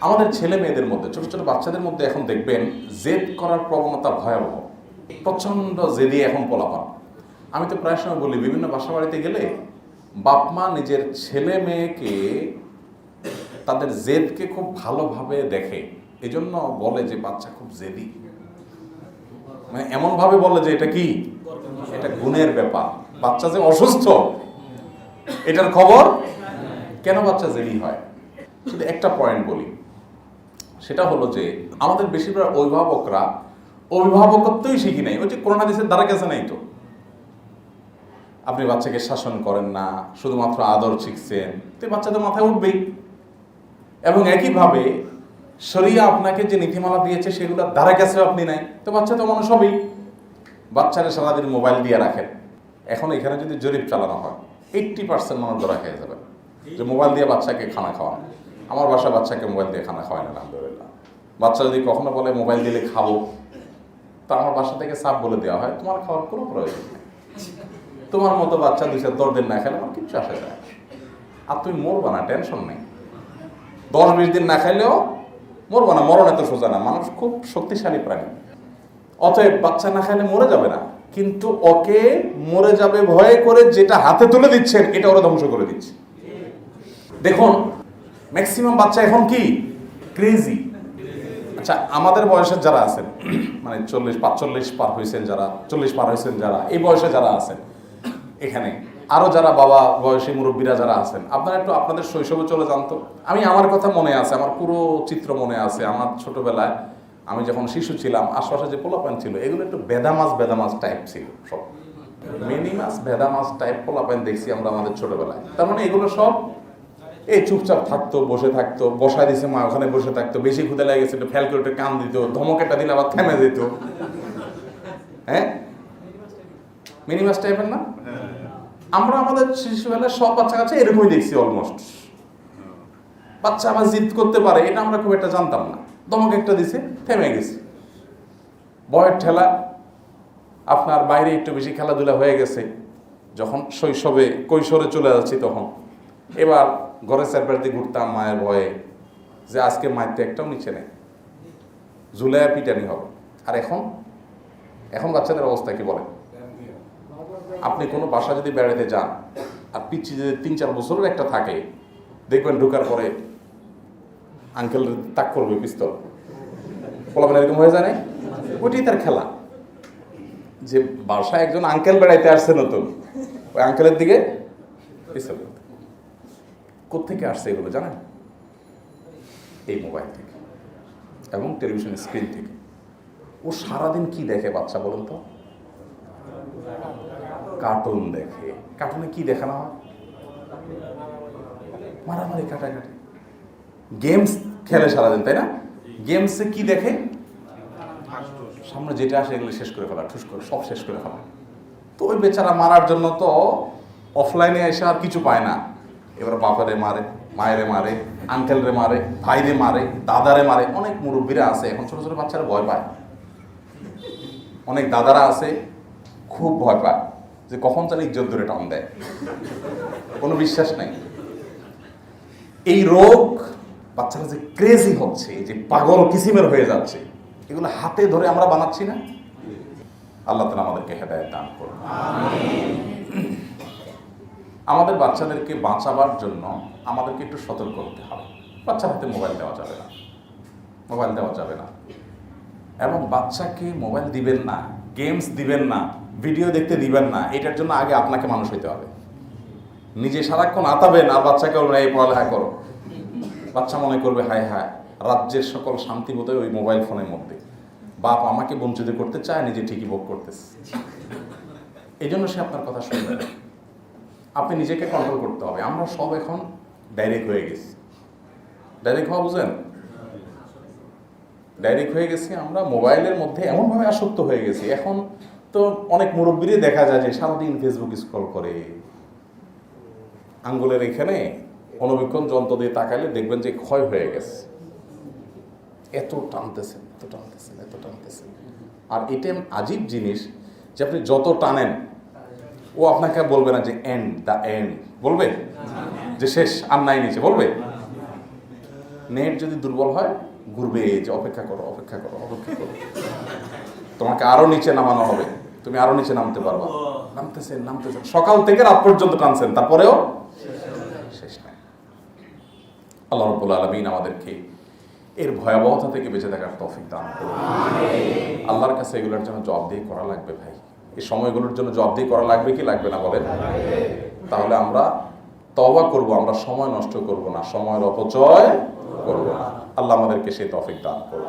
আমাদের ছেলে মেয়েদের মধ্যে, ছোট ছোট বাচ্চাদের মধ্যে এখন দেখবেন জেদ করার প্রবণতা ভয়াবহ, প্রচণ্ড জেদি এখন পোলাপান। আমি তো প্রায় সময় বলি, বিভিন্ন বাসা বাড়িতে গেলে বাপ মা নিজের ছেলে মেয়েকে তাদের জেদকে খুব ভালোভাবে দেখে, এজন্য বলে যে বাচ্চা খুব জেদি। মানে এমনভাবে বলে যে এটা কি, এটা গুণের ব্যাপার, বাচ্চা যে অসুস্থ এটার খবর। কেন বাচ্চা জেদি হয়? শুধু একটা পয়েন্ট বলি, সেটা হলো যে আমাদের বেশিরভাগ অভিভাবকরা অভিভাবকত্বই শিখি নাই, ওই যে করোনা হাদিসের দ্বারা গেছে নাই তো। আপনি বাচ্চাকে শাসন করেন না, শুধুমাত্র আদর শিখছেন, তো বাচ্চাদের মাথায় উঠবেই। এবং একইভাবে শরিয়া আপনাকে যে নীতিমালা দিয়েছে সেগুলো দ্বারা গেছে আপনি নাই, তো বাচ্চা তো মানুষ হবেই। বাচ্চারা সারাদিন মোবাইল দিয়ে রাখেন। এখন এখানে যদি জরিপ চালানো হয় 80% মানুষ ধরা খেয়ে যাবে যে মোবাইল দিয়ে বাচ্চাকে খানা খাওয়ান। আমার বাসা বাচ্চাকে মোবাইল দিয়ে খানা খাওয়ায় না, আলহামদুলিল্লাহ। বাচ্চা যদি কখনো বলে মোবাইল দিলে খাবো, তো আমার বাসা থেকে সাপ বলে দেওয়া হয়, তোমার খাওয়ার কোনো প্রয়োজন নেই। তোমার মতো বাচ্চা 2-4 দিন না খেলে আমার কিচ্ছু আসে যায়, আর তুমি মরবা না, টেনশন নেই। 10-20 দিন না খাইলেও মরবা না, মরণ এত সোজা না, মানুষ খুব শক্তিশালী প্রাণী। অতএব বাচ্চা না খাইলে মরে যাবে না, কিন্তু ওকে মরে যাবে ভয়ে করে যেটা হাতে তুলে দিচ্ছেন এটা ওরা ধ্বংস করে দিচ্ছে। দেখুন ম্যাক্সিমাম বাচ্চা এখন কি ক্রেজি। আচ্ছা, আমাদের বয়সের যারা আছেন, মানে 40-45 পার হয়েছেন যারা, 40 পার হয়েছেন যারা, এই বয়সে যারা আছেন এখানে, আরো যারা বাবা বয়সী মুরব্বীরা যারা আছেন, আপনারা একটু আপনাদের শৈশবে চলে যান তো। আমার কথা মনে আছে, আমার পুরো চিত্র মনে আছে। আমার ছোটবেলায় আমি যখন শিশু ছিলাম, আশপাশে যে পোলাপান ছিল এগুলো একটু বেদামাজ টাইপ ছিল, সব মিনি মাছ বেদামাজ টাইপ পোলাপান দেখছি আমরা আমাদের ছোটবেলায়। তার মানে এগুলো সব এই চুপচাপ থাকতো, বসে থাকতো, বসায় দিছে মা, ওখানে বসে থাকতো, বেশি ক্ষুদে লেগে গেছে ফেল করে কান দিত, ধমকেটা দিলে আবার থেমে যেত। হ্যাঁ, মিনি মাছ টাইপের না? আমরা আমাদের শিশুবেলায় সব বাচ্চা কাছে এরকমই দেখছি অলমোস্ট। বাচ্চা আবার জিদ করতে পারে এটা আমরা খুব একটা জানতাম না, ধমক একটা দিছে থেমে গেছে। বয়ের ঠেলা, আপনার বাইরে একটু বেশি খেলাধুলা হয়ে গেছে, যখন শৈশবে কৈশোরে চলে যাচ্ছি তখন এবার ঘরে চারপাশে ঘুরতাম মায়ের ভয়ে, যে আজকে মায়ের তো একটাও নিচে নেই, ঝুলাইয়া পিটানি হবে। আর এখন বাচ্চাদের অবস্থা কি বলে? আপনি কোনো বাসা যদি বেড়াতে যান আর পিচ্ছি যদি 3-4 বছরের একটা থাকে, দেখবেন ঢোকার পরে আঙ্কেল তাক করবে পিস্তল, পোলাপান এরকম হয়ে যায় না? ওইটাই তার খেলা, যে বাসায় একজন আঙ্কেল বেড়াইতে আসছে নতুন, ওই আঙ্কেলের দিকে পিস্তল। কোত্থেকে আসছে এগুলো জানেন? এই মোবাইল থেকে এবং টেলিভিশন স্ক্রিন থেকে। ও সারাদিন কি দেখে বাচ্চা বলুন তো? কার্টুন দেখে। কার্টুনে কি দেখানো হয়? মারামারি, কাটাকাটি। গেমস খেলে সারাদিন, তাই না? গেমসে কি দেখে? সামনে যেটা আসে এগুলো শেষ করে ফেলা, ঠুস করে সব শেষ করে ফেলা। তো ওই বেচারা মারার জন্য তো অফলাইনে এসে আর কিছু পায় না। এবার বাপারে মারে, মায়েরে মারে, আঙ্কেলরে মারে, ভাইরে মারে, দাদারে মারে। অনেক মুরব্বীরা আছে এখন, ছোট ছোট বাচ্চারা ভয় পায়। অনেক দাদারা আছে খুব ভয় পায় যে কখন যেন ইজ্জত ধরে টান দেয়, কোনো বিশ্বাস নাই। এই রোগ, বাচ্চারা যে ক্রেজি হচ্ছে, যে পাগল কিসিমের হয়ে যাচ্ছে, এগুলো হাতে ধরে আমরা বানাচ্ছি না? আল্লাহ তাআলা আমাদেরকে হেদায়েত দান করুন। আমাদের বাচ্চাদেরকে বাঁচাবার জন্য আমাদেরকে একটু সতর্ক হতে হবে। বাচ্চার হাতে মোবাইল দেওয়া যাবে না, মোবাইল দেওয়া যাবে না। এবং বাচ্চাকে মোবাইল দিবেন না, গেমস দিবেন না, ভিডিও দেখতে দিবেন না। এটার জন্য আগে আপনাকে মানুষ হইতে হবে। নিজে সারাক্ষণ আতাবেন আর বাচ্চাকে বলবেন এই পড়ালেখা করো, বাচ্চা মনে করবে হায় হায় রাজ্যের সকল শান্তি বোধহয় ওই মোবাইল ফোনের মধ্যে। বাপ আমাকে বঞ্চিত করতে চায়, নিজে ঠিকই ভোগ করতেছে। এই জন্য সে আপনার কথা শুনবে না। আপনি নিজেকে কন্ট্রোল করতে হবে। আমরা সব এখন ডাইরেক্ট হয়ে গেছি। ডাইরেক্ট হওয়া বুঝেন? ডাইরেক্ট হয়ে গেছি আমরা, মোবাইলের মধ্যে এমনভাবে আসক্ত হয়ে গেছি। এখন তো অনেক মুরব্বীরই দেখা যায় যে সারাদিন ফেসবুক স্ক্রল করে, আঙ্গুলের এখানে অণুবীক্ষণ যন্ত্র দিয়ে তাকাইলে দেখবেন যে ক্ষয় হয়ে গেছে। এত টানতেছেন, এত টানতেছেন, এত টানতেছেন। আর এটা আজীব জিনিস যে আপনি যত টানেন ও আপনাকে বলবে না যে এন্ড, দ্য এন্ড বলবে, যে শেষ আর নাই নিচে বলবে। নেট যদি দুর্বল হয় ঘুরবে, যে অপেক্ষা করো অপেক্ষা করো অপেক্ষা করো, তোমাকে আরো নিচে নামানো হবে, তুমি আরো নিচে নামতে পারবা। নামতেছেন নামতেছেন, সকাল থেকে রাত পর্যন্ত টানছেন, তারপরেও শেষ নাই। আল্লাহ রাব্বুল আলামিন আমাদেরকে এর ভয়াবহতা থেকে বেঁচে থাকার তৌফিক দান করুন। আল্লাহর কাছে এগুলোর জন্য জবাবদিহি করা লাগবে ভাই, এই সময়গুলোর জন্য জবাবদিহি করা লাগবে কি লাগবে না বলেন? তাহলে আমরা তওবা করব, আমরা সময় নষ্ট করব না, সময়ের অপচয় করব না। আল্লাহ আমাদেরকে সেই তৌফিক দান করুন।